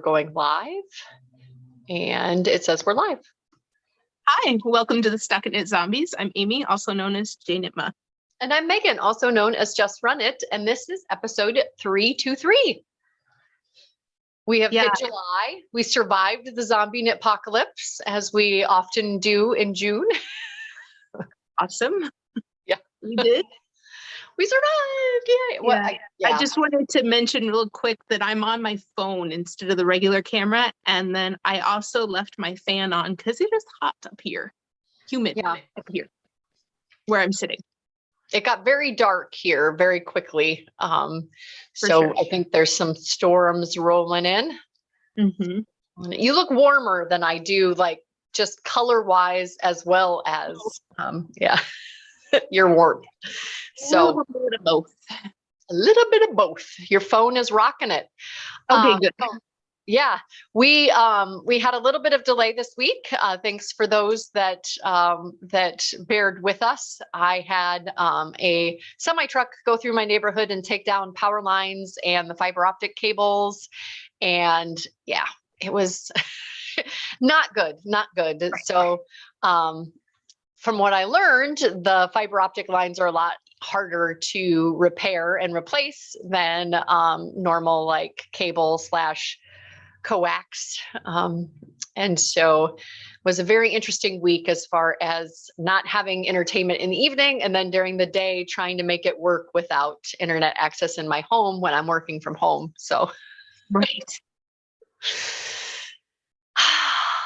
going live, and it says we're live. Hi, welcome to the StockinetteZombies. I'm Amy, also known as Janitma. And I'm Megan, also known as Just Run It, and this is episode 323. We have hit July. We survived the zombie apocalypse, as we often do in June. Awesome. Yeah. We did. We survived. Yay. Well, I just wanted to mention real quick that I'm on my phone instead of the regular camera. And then I also left my fan on because it is hot up here. Humid up here where I'm sitting. It got very dark here very quickly. So sure. I think there's some storms rolling in. Mm-hmm. You look warmer than I do, like just color wise, as well as, you're warm. So a little bit of both. A little bit of both. Your phone is rocking it. Okay, good. Yeah, we had a little bit of delay this week. Thanks for those that bared with us. I had a semi truck go through my neighborhood and take down power lines and the fiber optic cables, and yeah, it was not good. Right. So, from what I learned, the fiber optic lines are a lot harder to repair and replace than normal like cable / coax. And so it was a very interesting week as far as not having entertainment in the evening, and then during the day trying to make it work without internet access in my home when I'm working from home. So right.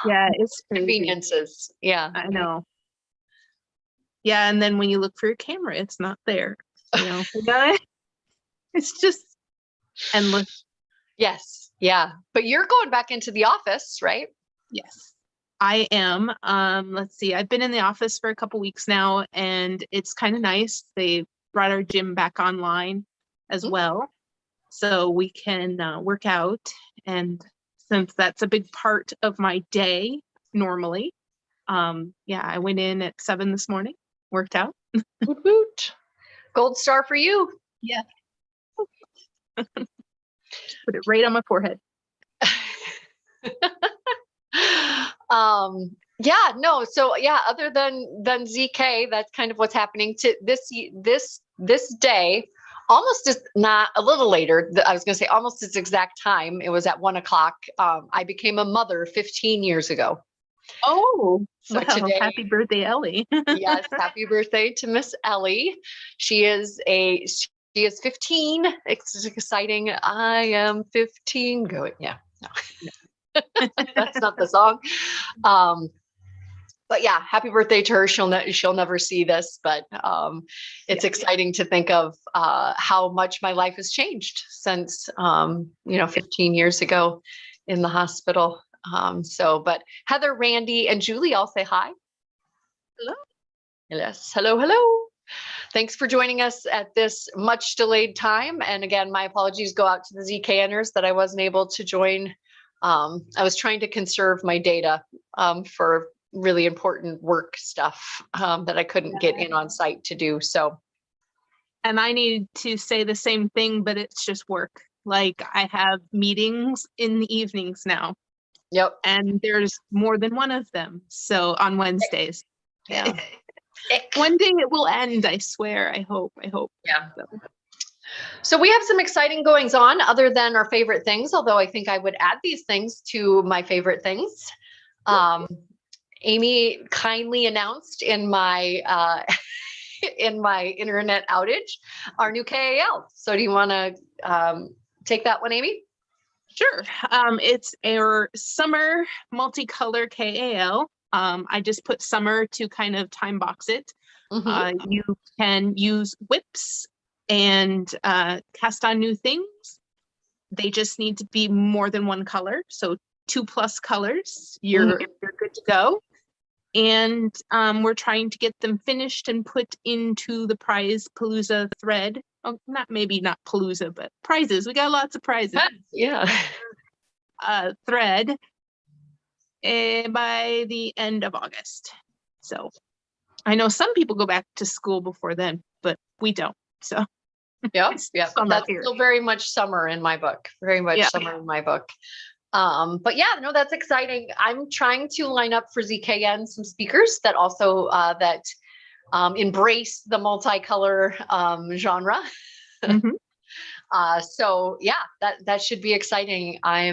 Yeah, it's crazy. Conveniences. Yeah, I know. Yeah, and then when you look for your camera, it's not there. You know, it's just endless. Yes. Yeah. But you're going back into the office, right? Yes, I am. Let's see. I've been in the office for a couple weeks now, and it's kind of nice. They brought our gym back online as well, so we can work out. And since that's a big part of my day normally, I went in at 7 this morning. Worked out. Woot woot. Gold star for you. Yeah. Put it right on my forehead. Other than ZK, that's kind of what's happening to this day. Almost is not a little later. I was going to say almost its exact time. It was at 1:00. I became a mother 15 years ago. Oh, so today, happy birthday, Ellie. Yes, happy birthday to Miss Ellie. She is 15. It's exciting. I am 15. Going, yeah, no. That's not the song. But yeah, happy birthday to her. She'll never see this, but it's exciting to think of how much my life has changed since 15 years ago in the hospital. But Heather, Randy, and Julie all say hi. Hello. Yes. Hello. Thanks for joining us at this much delayed time. And again, my apologies go out to the ZKNers that I wasn't able to join. I was trying to conserve my data for really important work stuff that I couldn't get in on site to do. So. And I need to say the same thing, but it's just work. Like I have meetings in the evenings now. Yep. And there's more than one of them. So on Wednesdays. Yeah. One day it will end, I swear. I hope. Yeah. So we have some exciting goings on other than our favorite things, although I think I would add these things to my favorite things. Amy kindly announced in my internet outage our new KAL. So do you want to take that one, Amy? Sure. It's our summer multicolor KAL. I just put summer to kind of time box it. You can use whips and cast on new things. They just need to be more than one color. So 2+ colors, you're good to go. And we're trying to get them finished and put into the Prize Palooza thread. Oh, not Palooza, but prizes. We got lots of prizes. Yeah. Thread by the end of August. So I know some people go back to school before then, but we don't. So yeah, that's still very much summer in my book. Very much summer in my book. But yeah, no, that's exciting. I'm trying to line up for ZKN some speakers that also embrace the multicolor genre. So yeah, that should be exciting. I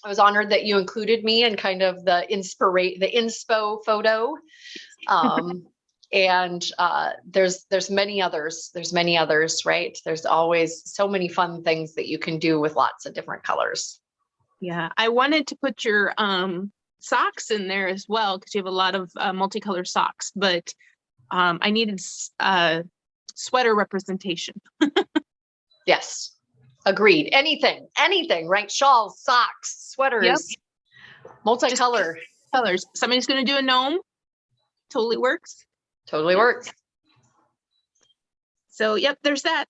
was honored that you included me in kind of the inspo photo. And there's many others. There's many others, right? There's always so many fun things that you can do with lots of different colors. Yeah, I wanted to put your socks in there as well because you have a lot of multicolored socks, but I needed sweater representation. Yes, agreed. Anything, right? Shawls, socks, sweaters, multicolor. Just colors. Somebody's going to do a gnome. Totally works. Totally works. So, yep, there's that.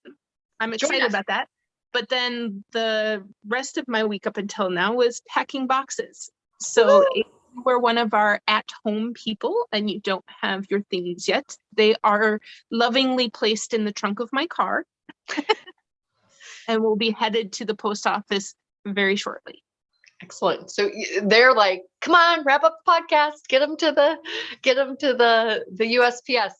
I'm excited about that. But then the rest of my week up until now was packing boxes. So if you were one of our at-home people and you don't have your things yet, they are lovingly placed in the trunk of my car and will be headed to the post office very shortly. Excellent. So they're like, come on, wrap up the podcast, get them to the USPS.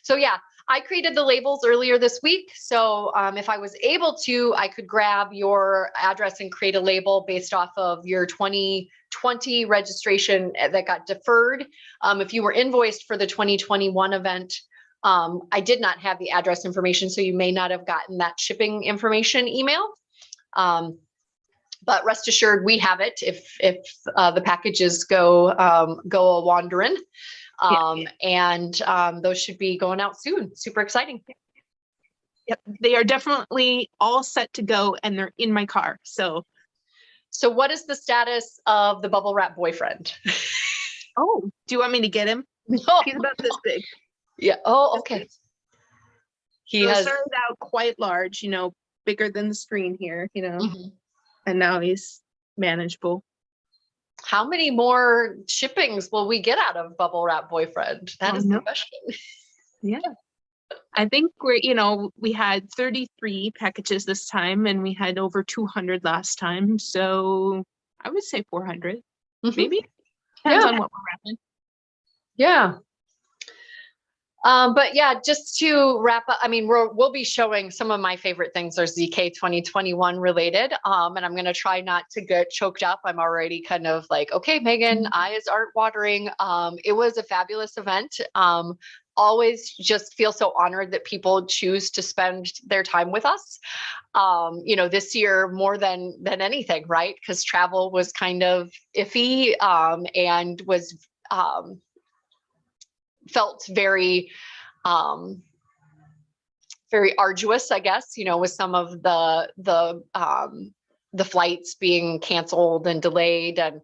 So yeah, I created the labels earlier this week. So if I was able to, I could grab your address and create a label based off of your 2020 registration that got deferred. If you were invoiced for the 2021 event, I did not have the address information, so you may not have gotten that shipping information email. But rest assured, we have it if the packages go a wandering. And those should be going out soon. Super exciting. Yep, they are definitely all set to go and they're in my car. So what is the status of the bubble wrap boyfriend? Oh, do you want me to get him? No. He's about this big. Yeah. Oh, okay. He started out quite large, bigger than the screen here, and now he's manageable. How many more shippings will we get out of bubble wrap boyfriend? That is the question. Yeah. I think we had 33 packages this time and we had over 200 last time. So I would say 400, maybe. Depends on what we're wrapping. Yeah. But yeah, just to wrap up, I mean, we'll be showing some of my favorite things are ZK 2021 related. And I'm going to try not to get choked up. I'm already kind of like, okay, Megan, eyes aren't watering. It was a fabulous event. Always just feel so honored that people choose to spend their time with us. This year more than anything, right? Because travel was kind of iffy and was felt very arduous, I guess, with some of the flights being canceled and delayed. And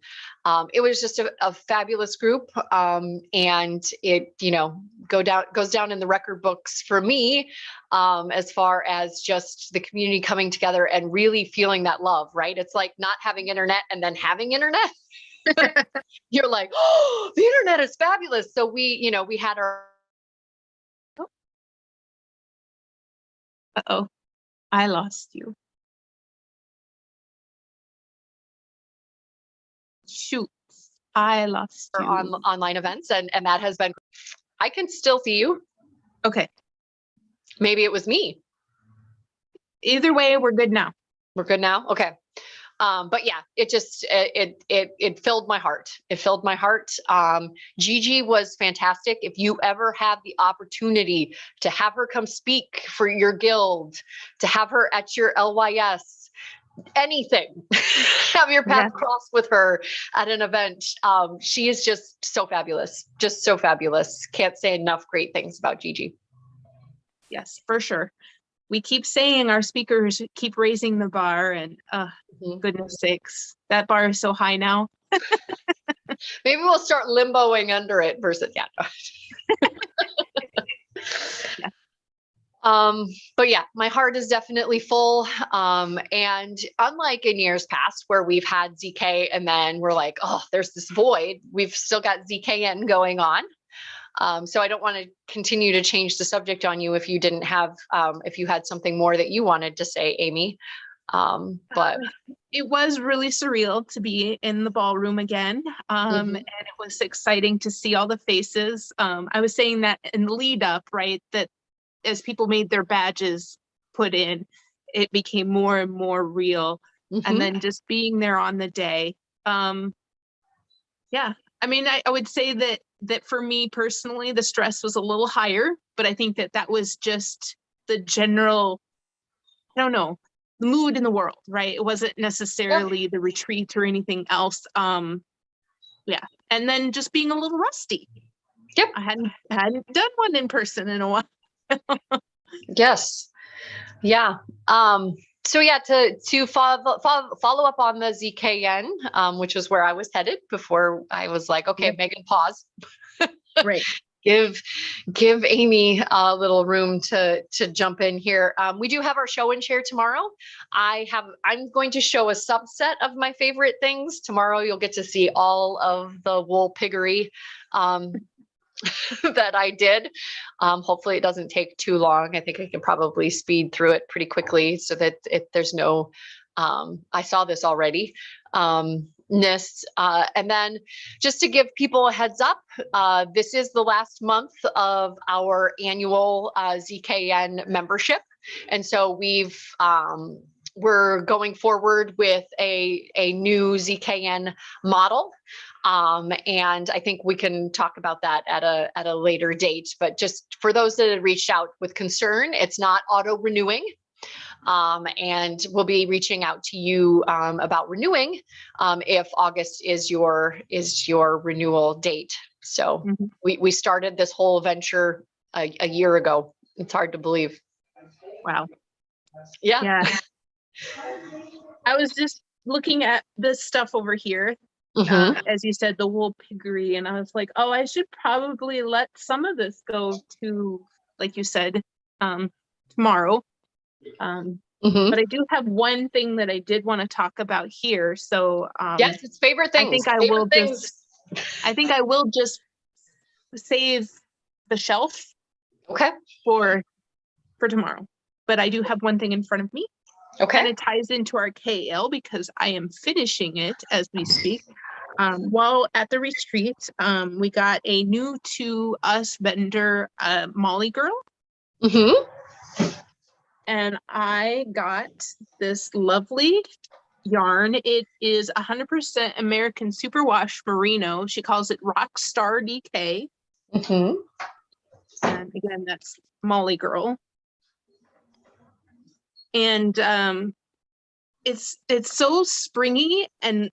it was just a fabulous group. And it, goes down in the record books for me as far as just the community coming together and really feeling that love, right? It's like not having internet and then having internet. You're like, oh, the internet is fabulous. So we had our. Uh-oh, I lost you. Shoot, I lost you. Online events, and that has been. I can still see you. Okay. Maybe it was me. Either way, we're good now. We're good now. Okay. But yeah, it just, it filled my heart. It filled my heart. Gigi was fantastic. If you ever have the opportunity to have her come speak for your guild, to have her at your LYS, anything, have your path crossed with her at an event. She is just so fabulous. Just so fabulous. Can't say enough great things about Gigi. Yes, for sure. We keep saying our speakers keep raising the bar and goodness sakes, that bar is so high now. Maybe we'll start limboing under it versus But yeah, my heart is definitely full. And unlike in years past where we've had ZK and then we're like, oh, there's this void, we've still got ZKN going on. So I don't want to continue to change the subject on you if you didn't have, if you had something more that you wanted to say, Amy. But it was really surreal to be in the ballroom again. And it was exciting to see all the faces. I was saying that in the lead up, right, that as people made their badges put in, it became more and more real. And then just being there on the day. Yeah, I mean, I would say that for me personally, the stress was a little higher, but I think that was just the general, I don't know, the mood in the world, right? It wasn't necessarily the retreat or anything else. Yeah, and then just being a little rusty. Yep. I hadn't done one in person in a while. Yes. Yeah. So yeah, to follow up on the ZKN, which is where I was headed before I was like, okay, Megan, pause. Right. Give Amy a little room to jump in here. We do have our show and share tomorrow. I'm going to show a subset of my favorite things tomorrow. You'll get to see all of the wool piggery that I did. Hopefully it doesn't take too long. I think I can probably speed through it pretty quickly so that there's no, I saw this already. And then just to give people a heads up, this is the last month of our annual ZKN membership. And so we're going forward with a new ZKN model. And I think we can talk about that at a later date, but just for those that have reached out with concern, it's not auto renewing. And we'll be reaching out to you about renewing if August is your renewal date. So we started this whole venture a year ago. It's hard to believe. Wow. Yeah. I was just looking at this stuff over here. As you said, the wool piggery, and I was like, oh, I should probably let some of this go to, like you said, tomorrow. But I do have one thing that I did want to talk about here. So yes, it's favorite things. I think I will just save the shelf for tomorrow. But I do have one thing in front of me. Okay. And it ties into our KL because I am finishing it as we speak. While at the retreat, we got a new to us vendor, Molly Girl. And I got this lovely yarn. It is 100% American Superwash Merino. She calls it Rockstar DK. And again, that's Molly Girl. And it's so springy and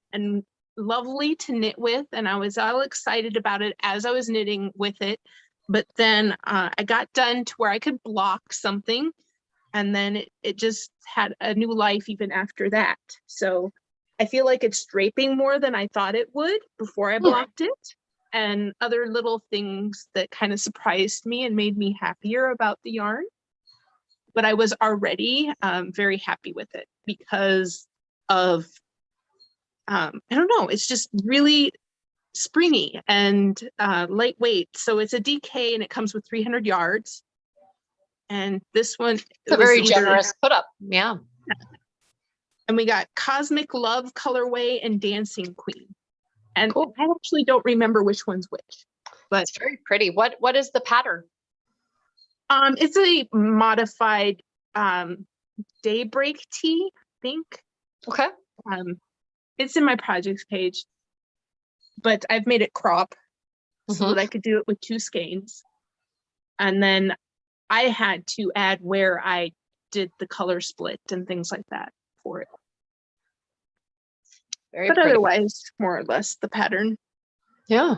lovely to knit with, and I was all excited about it as I was knitting with it. But then I got done to where I could block something, and then it just had a new life even after that. So I feel like it's draping more than I thought it would before I blocked it, and other little things that kind of surprised me and made me happier about the yarn. But I was already very happy with it because of, I don't know, it's just really springy and lightweight. So it's a DK and it comes with 300 yards. And this one, it's a very generous put up. Yeah. And we got Cosmic Love colorway and Dancing Queen. And I actually don't remember which one's which, but it's very pretty. What is the pattern? It's a modified daybreak tee, I think. Okay. It's in my projects page, but I've made it crop so that I could do it with 2 skeins. And then I had to add where I did the color split and things like that for it. But pretty. Otherwise, more or less the pattern. Yeah.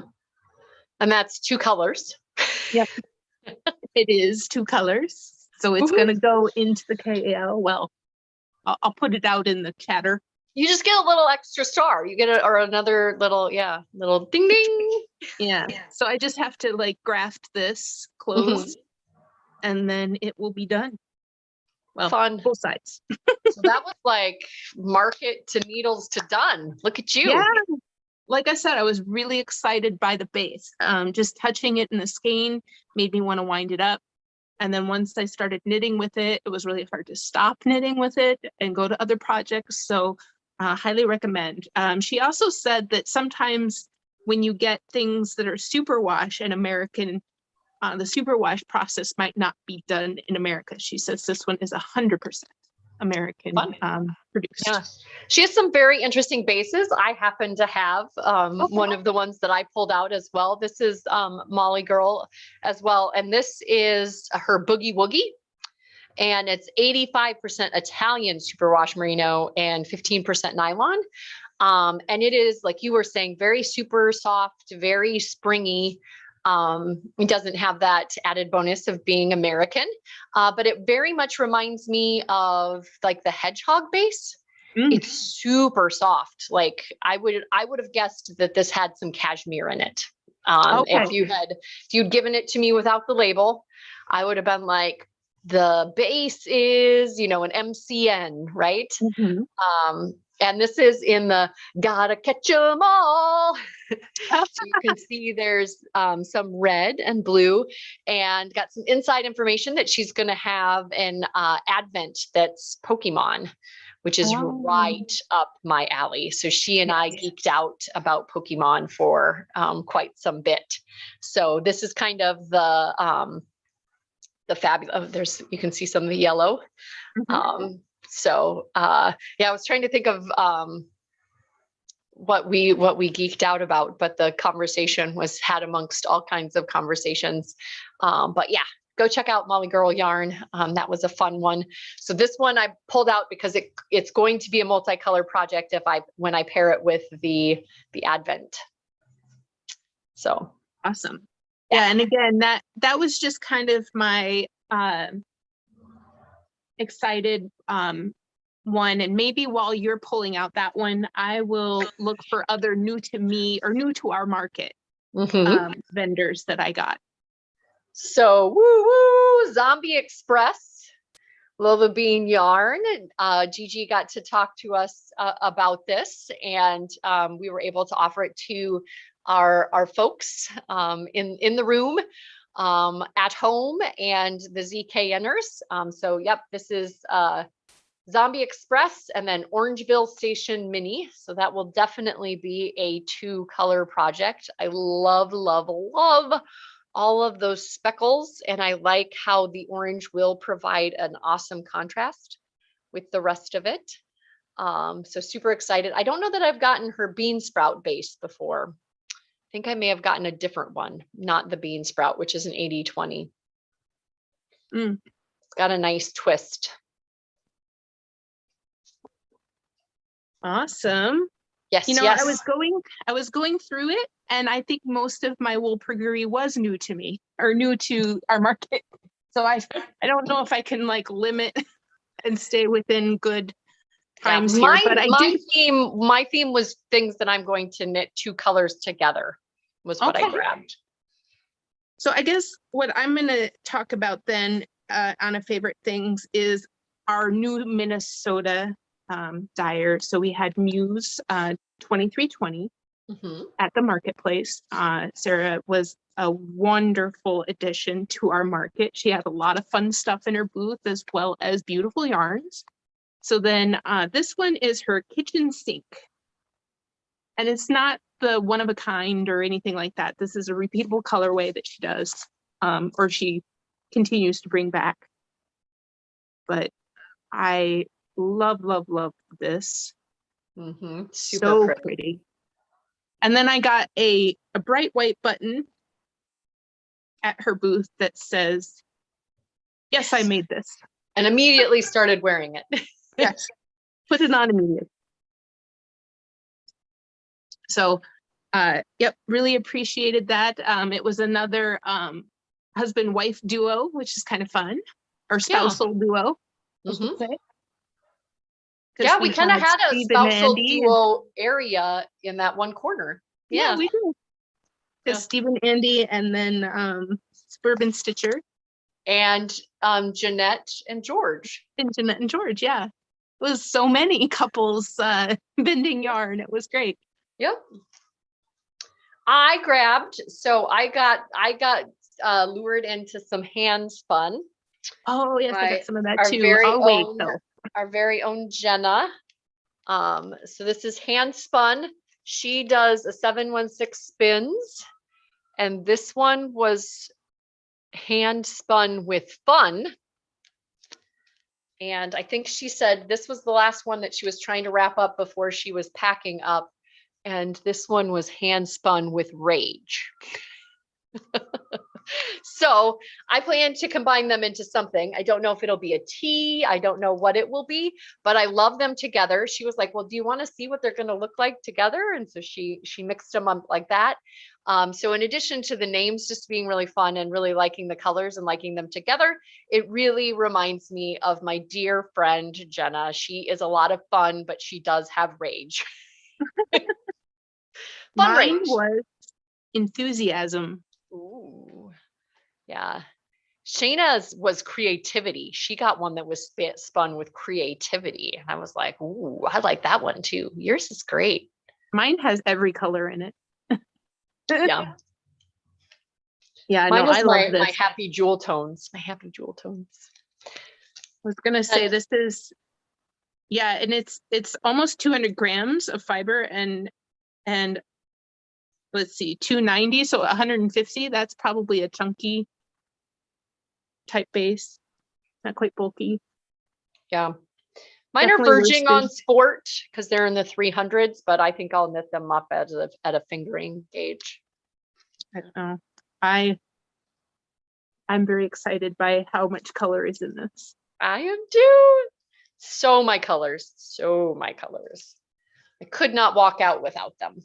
And that's 2 colors. Yep. It is 2 colors. So it's going to go into the KAL. Well, I'll put it out in the chatter. You just get a little extra star. You get or another little, little ding ding. Yeah. So I just have to like graft this close and then it will be done. Well, fun. Both sides. So that was like market to needles to done. Look at you. Yeah. Like I said, I was really excited by the base. Just touching it in the skein made me want to wind it up. And then once I started knitting with it, it was really hard to stop knitting with it and go to other projects. So highly recommend. She also said that sometimes when you get things that are superwash and American, the superwash process might not be done in America. She says this one is 100% American produced. Yeah, she has some very interesting bases. I happen to have one of the ones that I pulled out as well. This is Molly Girl as well. And this is her Boogie Woogie. And it's 85% Italian superwash merino and 15% nylon. And it is, like you were saying, very super soft, very springy. It doesn't have that added bonus of being American, but it very much reminds me of like the hedgehog base. It's super soft. Like I would have guessed that this had some cashmere in it. If you'd given it to me without the label, I would have been like, the base is, an MCN, right? And this is in the gotta catch 'em all. So you can see there's some red and blue, and got some inside information that she's going to have an advent that's Pokemon, which is right up my alley. So she and I geeked out about Pokemon for quite some bit. So this is kind of the fabulous, you can see some of the yellow. I was trying to think of what we geeked out about, but the conversation was had amongst all kinds of conversations. But yeah, go check out Molly Girl Yarn. That was a fun one. So this one I pulled out because it's going to be a multicolor project when I pair it with the Advent. So awesome. Yeah, and again, that was just kind of my excited one. And maybe while you're pulling out that one, I will look for other new to me or new to our market vendors that I got. So Zombie Express, Lova Bean Yarn. Gigi got to talk to us about this, and we were able to offer it to our folks in the room, at home, and the ZKNers. So yep, this is Zombie Express and then Orangeville Station Mini. So that will definitely be a 2-color project. I love, love, love all of those speckles, and I like how the orange will provide an awesome contrast with the rest of it. So super excited. I don't know that I've gotten her bean sprout base before. I think I may have gotten a different one, not the bean sprout, which is an 80/20. It's got a nice twist. Awesome. Yes. I was going through it, and I think most of my wool piggery was new to me or new to our market. So I don't know if I can like limit and stay within good times here, but my theme was things that I'm going to knit 2 colors together was what I grabbed. So I guess what I'm going to talk about then on a favorite things is our new Minnesota dyer. So we had Muse 2320 at the marketplace. Sarah was a wonderful addition to our market. She had a lot of fun stuff in her booth as well as beautiful yarns. So then this one is her kitchen sink. And it's not the one of a kind or anything like that. This is a repeatable colorway that she does, or she continues to bring back. But I love, love, love this. Super so pretty. And then I got a bright white button at her booth that says, yes, I made this. And immediately started wearing it. Yes, put it on immediately. So, yep, really appreciated that. It was another husband-wife duo, which is kind of fun, or spousal duo, I should say. Yeah, we kind of had a spousal duo area in that one corner. Yeah, we do. Because Steve and Andy, and then Suburban Stitcher. And Jeanette and George. And Jeanette and George, yeah. It was so many couples bending yarn. It was great. Yep. I got lured into some hand spun. Oh yes, I got some of that Our too. very I'll wait own, though. our very own Jenna. So this is hand spun. She does a 716 spins, and this one was hand spun with fun. And I think she said this was the last one that she was trying to wrap up before she was packing up. And this one was hand spun with rage. So I plan to combine them into something. I don't know if it'll be a tea. I don't know what it will be, but I love them together. She was like, well, do you want to see what they're going to look like together? And so she mixed them up like that. So in addition to the names just being really fun and really liking the colors and liking them together, it really reminds me of my dear friend, Jenna. She is a lot of fun, but she does have rage. Fun Mine rage. was enthusiasm. Ooh, yeah. Shayna's was creativity. She got one that was spun with creativity. And I was like, ooh, I like that one too. Yours is great. Mine has every color in it. Yeah. Yeah, Mine no, was I love my this. happy jewel tones. My happy jewel tones. I was gonna say this is, yeah, and it's almost 200 grams of fiber and let's see, 290, so 150. That's probably a chunky type base, not quite bulky. Yeah. Mine Definitely are verging worsted. on sport because they're in the 300s, but I think I'll knit them up at a fingering gauge. I don't know. I'm very excited by how much color is in this. I am too. So my colors. So my colors. I could not walk out without them.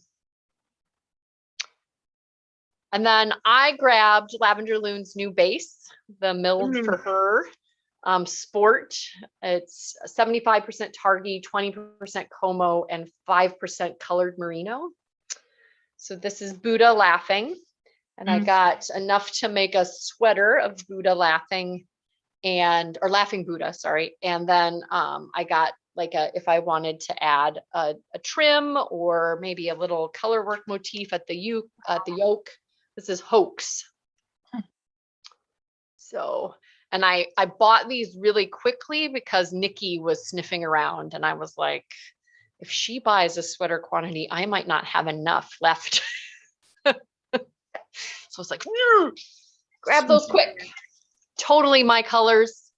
And then I grabbed Lavender Loon's new base, the milled for her sport. It's 75% Targhee, 20% Como, and 5% colored merino. So this is Buddha laughing. And I got enough to make a sweater of Buddha laughing or laughing Buddha, sorry. And then I got like if I wanted to add a trim or maybe a little color work motif at the yoke. This is hoax. So, and I bought these really quickly because Nikki was sniffing around and I was like, if she buys a sweater quantity, I might not have enough left. So I was like, grab those quick. Totally my colors.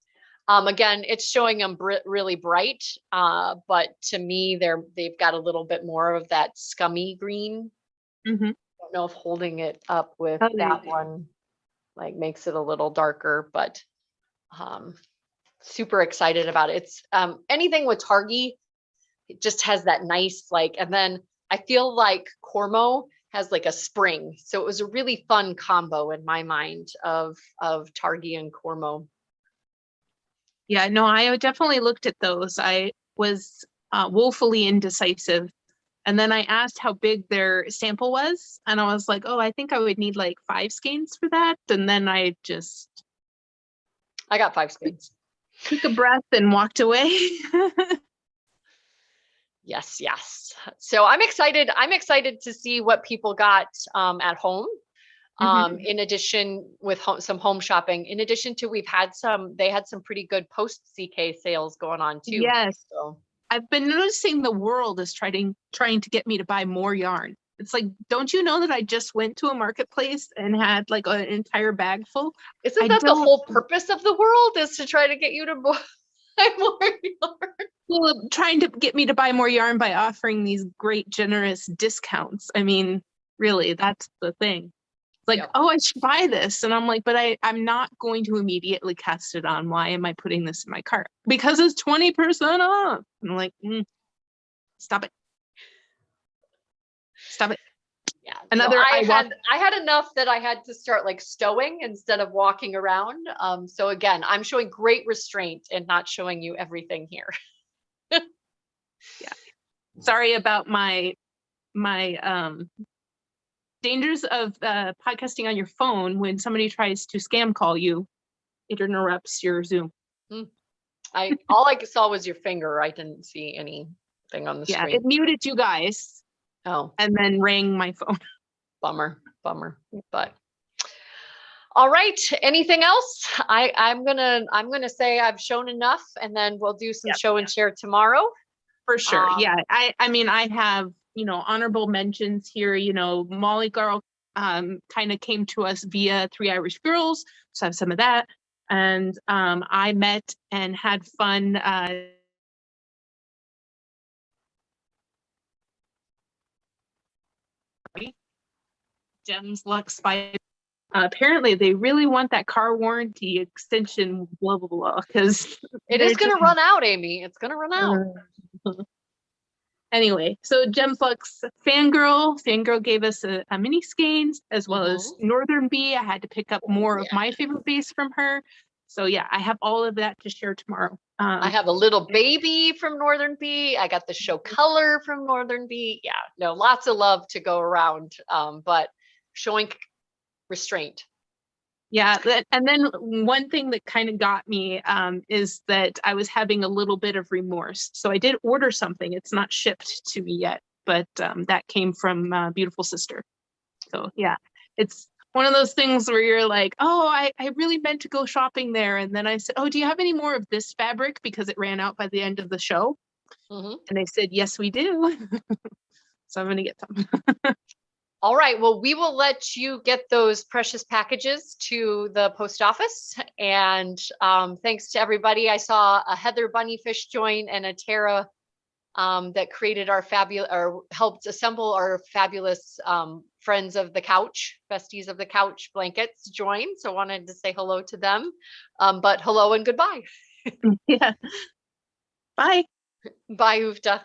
Again, it's showing them really bright, but to me, they've got a little bit more of that scummy green. Mm-hmm. I don't know if holding it up with Oh, that one like makes it a little darker, but super excited about it. It's anything with Targhee, it just has that nice like, and then I feel like Cormo has like a spring. So it was a really fun combo in my mind of Targhee and Cormo. Yeah, no, I definitely looked at those. I was woefully indecisive. And then I asked how big their sample was. And I was like, oh, I think I would need like 5 skeins for that. And then I got 5 skeins. Took a breath and walked away. Yes, yes. So I'm excited. I'm excited to see what people got at home. In addition with some home shopping, in addition to they had some pretty good post CK sales going on too. Yes. So I've been noticing the world is trying to get me to buy more yarn. It's like, don't you know that I just went to a marketplace and had like an entire bag full? Isn't that the whole purpose of the world, is to try to get you to buy more yarn? Well, trying to get me to buy more yarn by offering these great generous discounts. I mean, really, that's the thing. Like, yep. Oh, I should buy this. And I'm like, but I'm not going to immediately cast it on. Why am I putting this in my cart? Because it's 20% off. And I'm like, stop it. Stop it. Yeah. Another, I had enough that I had to start like stowing instead of walking around. So again, I'm showing great restraint and not showing you everything here. Yeah. Sorry about my dangers of podcasting on your phone. When somebody tries to scam call you, it interrupts your Zoom. All I saw was your finger. I didn't see anything on the screen. Yeah, it muted you guys. Oh, and then rang my phone. Bummer. But All right. Anything else? I'm gonna say I've shown enough, and then we'll do some show and share tomorrow. For sure. Yeah. I mean, I have, honorable mentions here. Molly Girl kind of came to us via Three Irish Girls. So I have some of that. And I met and had fun. Gems Lux by apparently they really want that car warranty extension, blah blah blah, because it is going to run out, Amy. It's going to run out. Anyway, so Gemflux Fangirl gave us a mini skeins, as well as Northern Bee. I had to pick up more of my favorite bees from her. So yeah, I have all of that to share tomorrow. I have a little baby from Northern Bee. I got the show color from Northern Bee. Yeah, no, lots of love to go around, but showing restraint. Yeah, and then one thing that kind of got me is that I was having a little bit of remorse. So I did order something. It's not shipped to me yet, but that came from Beautiful Sister. So yeah, it's one of those things where you're like, oh, I really meant to go shopping there. And then I said, oh, do you have any more of this fabric? Because it ran out by the end of the show. And they said, yes, we do. So I'm going to get some. All right. Well, we will let you get those precious packages to the post office. And thanks to everybody. I saw a Heather Bunnyfish join and a Tara that created our fabulous, or helped assemble our fabulous friends of the couch, besties of the couch blankets join. So wanted to say hello to them. But hello and goodbye. Yeah. Bye. Bye, Uvta.